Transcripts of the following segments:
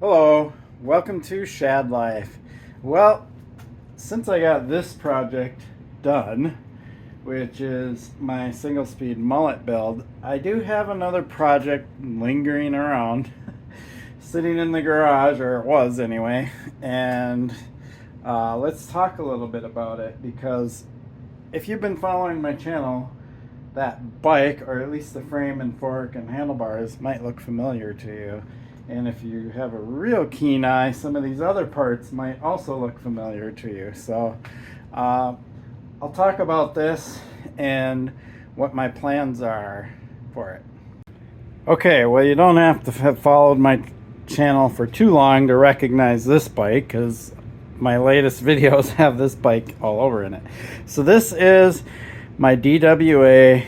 Hello, welcome to Shad Life. Well, since I got this project done, which is my single speed mullet build, I do have another project lingering around, sitting in the garage, or it was anyway, and let's talk a little bit about it, because if you've been following my channel, that bike, or at least the frame and fork and handlebars, might look familiar to you. And if you have a real keen eye, some of these other parts might also look familiar to you. So I'll talk about this and what my plans are for it. Okay, well, you don't have to have followed my channel for too long to recognize this bike, because my latest videos have this bike all over in it. So this is my DWA,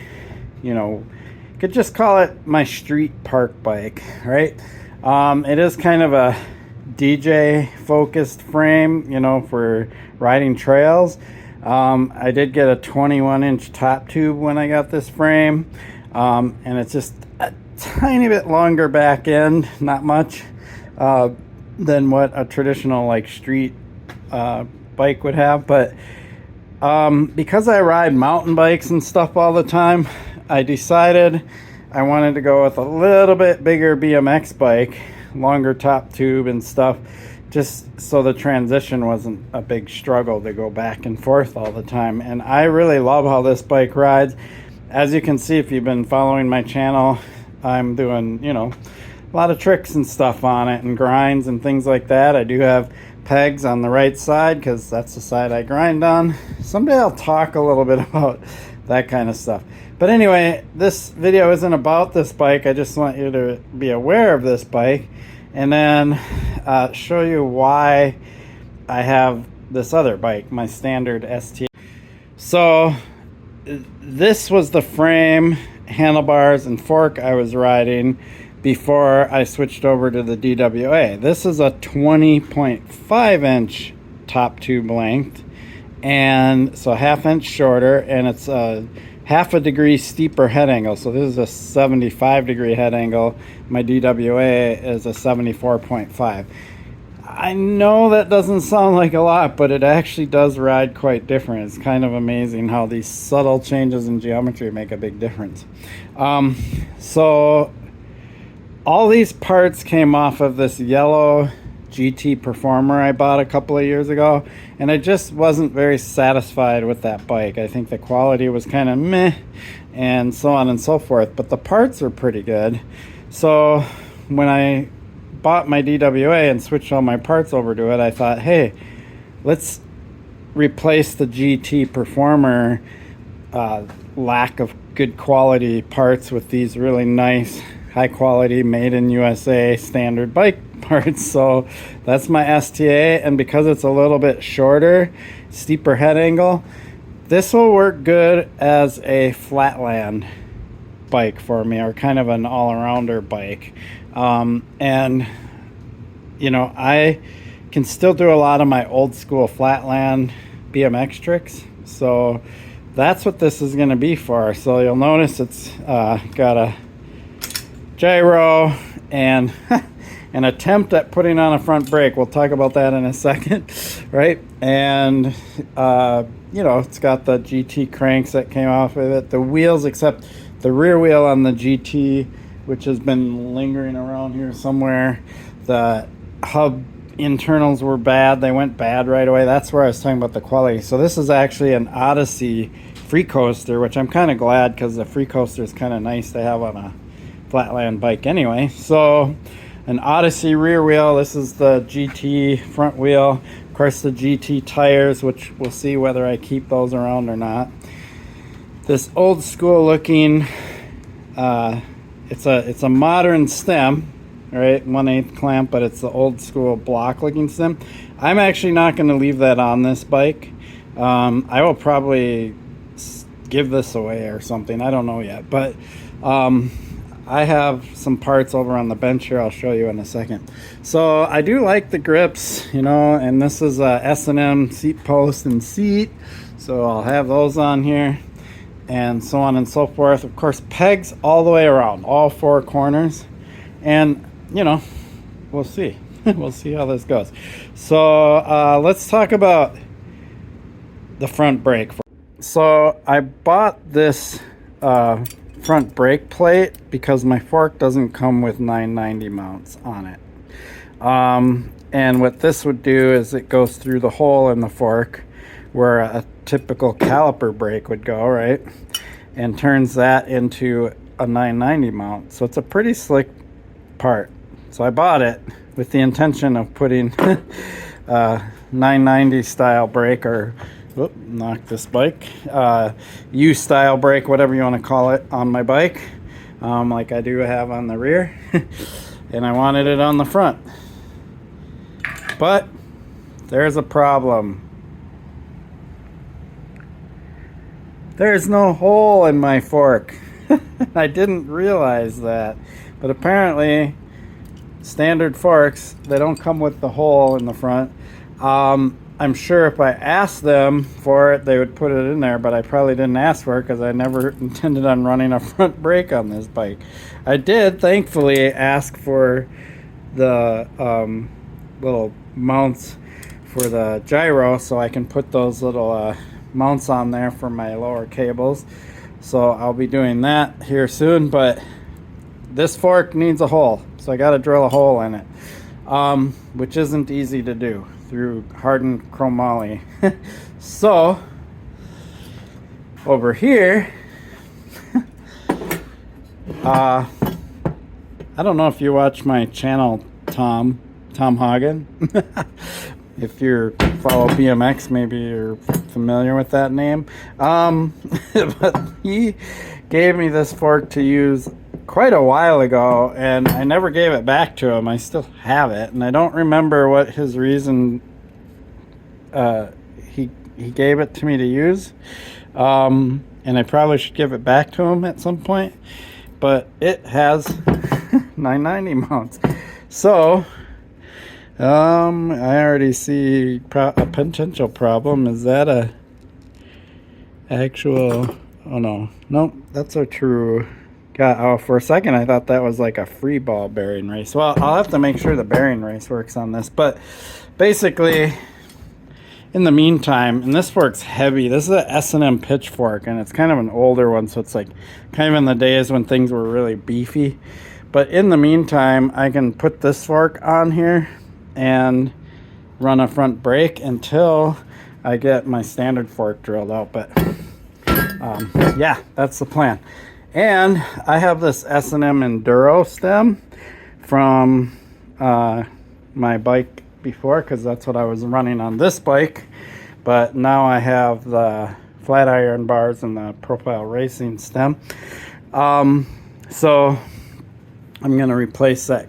could just call it my street park bike, right? It is kind of a DJ focused frame, for riding trails. I did get a 21-inch top tube when I got this frame, and it's just a tiny bit longer back end, not much, than what a traditional street bike would have. But because I ride mountain bikes and stuff all the time, I decided I wanted to go with a little bit bigger BMX bike, longer top tube and stuff, just so the transition wasn't a big struggle to go back and forth all the time. And I really love how this bike rides. As you can see, if you've been following my channel, I'm doing, a lot of tricks and stuff on it, and grinds and things like that. I do have pegs on the right side because that's the side I grind on. Someday I'll talk a little bit about that kind of stuff. But anyway, this video isn't about this bike. I just want you to be aware of this bike, and then show you why I have this other bike, my Standard STA. So this was the frame, handlebars, and fork I was riding before I switched over to the DWA. This is a 20.5 inch top tube length, and so ½ inch shorter, and it's a half a degree steeper head angle. So this is a 75-degree head angle. My DWA is a 74.5. I know that doesn't sound like a lot, but it actually does ride quite different. It's kind of amazing how these subtle changes in geometry make a big difference. So all these parts came off of this yellow GT Performer I bought a couple of years ago, and I just wasn't very satisfied with that bike. I think the quality was kind of meh, and so on and so forth, but the parts are pretty good. So when I bought my DWA and switched all my parts over to it, I thought, hey, let's replace the GT Performer lack of good quality parts with these really nice, high quality, made in USA standard bike parts. So that's my STA, and because it's a little bit shorter, steeper head angle, this will work good as a Flatland bike for me, or kind of an all-arounder bike. And I can still do a lot of my old school Flatland BMX tricks, so that's what this is going to be for. So you'll notice it's got a gyro and an attempt at putting on a front brake. We'll talk about that in a second, right? And it's got the GT cranks that came off of it. The wheels, except the rear wheel on the GT, which has been lingering around here somewhere, the hub internals were bad. They went bad right away. That's where I was talking about the quality. So this is actually an Odyssey free coaster, which I'm kind of glad, because the free coaster is kind of nice to have on a Flatland bike anyway. So an Odyssey rear wheel. This is the GT front wheel. Of course, the GT tires, which we'll see whether I keep those around or not. This old school looking, it's a modern stem, right? 1/8 clamp, but it's the old school block looking stem. I'm actually not going to leave that on this bike. I will probably give this away or something. I don't know yet, but I have some parts over on the bench here I'll show you in a second. So I do like the grips, and this is a S&M seat post and seat, so I'll have those on here, and so on and so forth. Of course, pegs all the way around, all four corners, and we'll see. We'll see how this goes. So let's talk about the front brake. So I bought this front brake plate because my fork doesn't come with 990 mounts on it. And what this would do is it goes through the hole in the fork where a typical caliper brake would go, right? And turns that into a 990 mount. So it's a pretty slick part. So I bought it with the intention of putting 990 style brake, or whoop, knock this bike, U style brake, whatever you want to call it, on my bike, like I do have on the rear. And I wanted it on the front. But there's a problem. There's no hole in my fork. I didn't realize that. But apparently, standard forks, they don't come with the hole in the front. I'm sure if I asked them for it, they would put it in there, but I probably didn't ask for it because I never intended on running a front brake on this bike. I did, thankfully, ask for the little mounts for the gyro, so I can put those little mounts on there for my lower cables. So I'll be doing that here soon, but this fork needs a hole, so I got to drill a hole in it, which isn't easy to do through hardened chromoly. So over here, I don't know if you watch my channel, Tom Hagen. If you follow BMX, maybe you're familiar with that name. But he gave me this fork to use quite a while ago, and I never gave it back to him. I still have it, and I don't remember what his reason he gave it to me to use. And I probably should give it back to him at some point. But it has 990 mounts. So I already see a potential problem. Is that a actual... Oh no, nope, that's a true... God, oh, for a second I thought that was like a free ball bearing race. Well, I'll have to make sure the bearing race works on this. But basically, in the meantime, and this fork's heavy. This is a S&M pitchfork, and it's kind of an older one, so it's like kind of in the days when things were really beefy. But in the meantime, I can put this fork on here and run a front brake until I get my standard fork drilled out. But yeah, that's the plan. And I have this S&M Enduro stem from my bike before, because that's what I was running on this bike. But now I have the flat iron bars and the profile racing stem. So I'm going to replace that.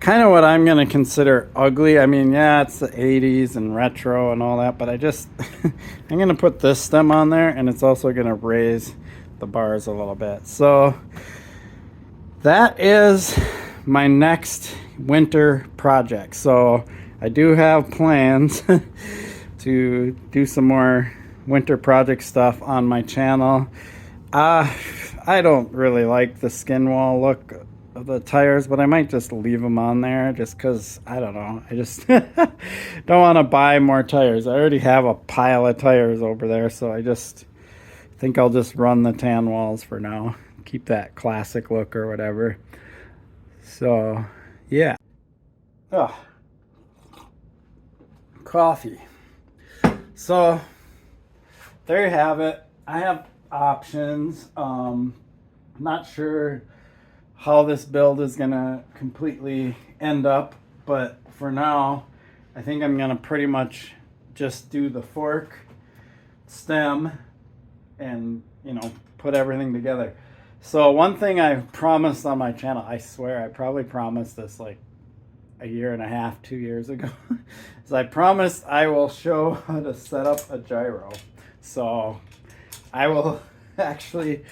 Kind of what I'm going to consider ugly. I mean, yeah, it's the 80s and retro and all that, but I just, I'm going to put this stem on there, and it's also going to raise the bars a little bit. So that is my next winter project. So I do have plans to do some more winter project stuff on my channel. I don't really like the skin wall look of the tires, but I might just leave them on there just because, I don't know, I just don't want to buy more tires. I already have a pile of tires over there, so I just think I'll just run the tan walls for now, keep that classic look or whatever. So yeah. Oh, coffee. So there you have it. I have options. Not sure how this build is gonna completely end up, but for now I think I'm gonna pretty much just do the fork, stem, and put everything together. So one thing I promised on my channel, I swear I probably promised this like a year and a half, 2 years ago, is I promised I will show how to set up a gyro. So I will actually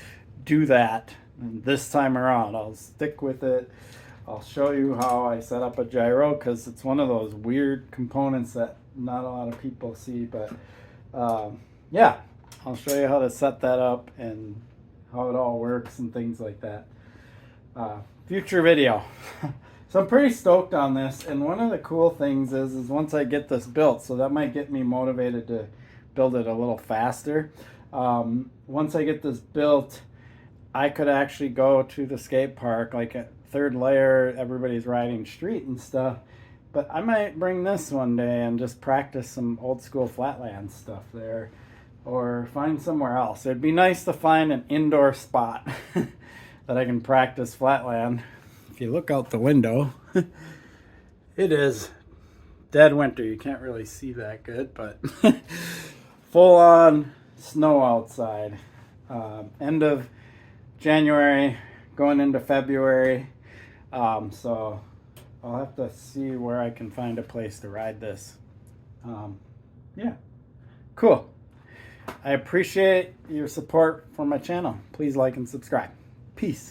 do that this time around. I'll stick with it. I'll show you how I set up a gyro, because it's one of those weird components that not a lot of people see. But yeah, I'll show you how to set that up and how it all works and things like that. Future video. So I'm pretty stoked on this, and one of the cool things is once I get this built, so that might get me motivated to build it a little faster. Once I get this built, I could actually go to the skate park, like at third layer, everybody's riding street and stuff. But I might bring this one day and just practice some old school Flatland stuff there, or find somewhere else. It'd be nice to find an indoor spot that I can practice Flatland. If you look out the window, it is dead winter. You can't really see that good, but full on snow outside. End of January, going into February. So I'll have to see where I can find a place to ride this. Yeah, cool. I appreciate your support for my channel. Please like and subscribe. Peace.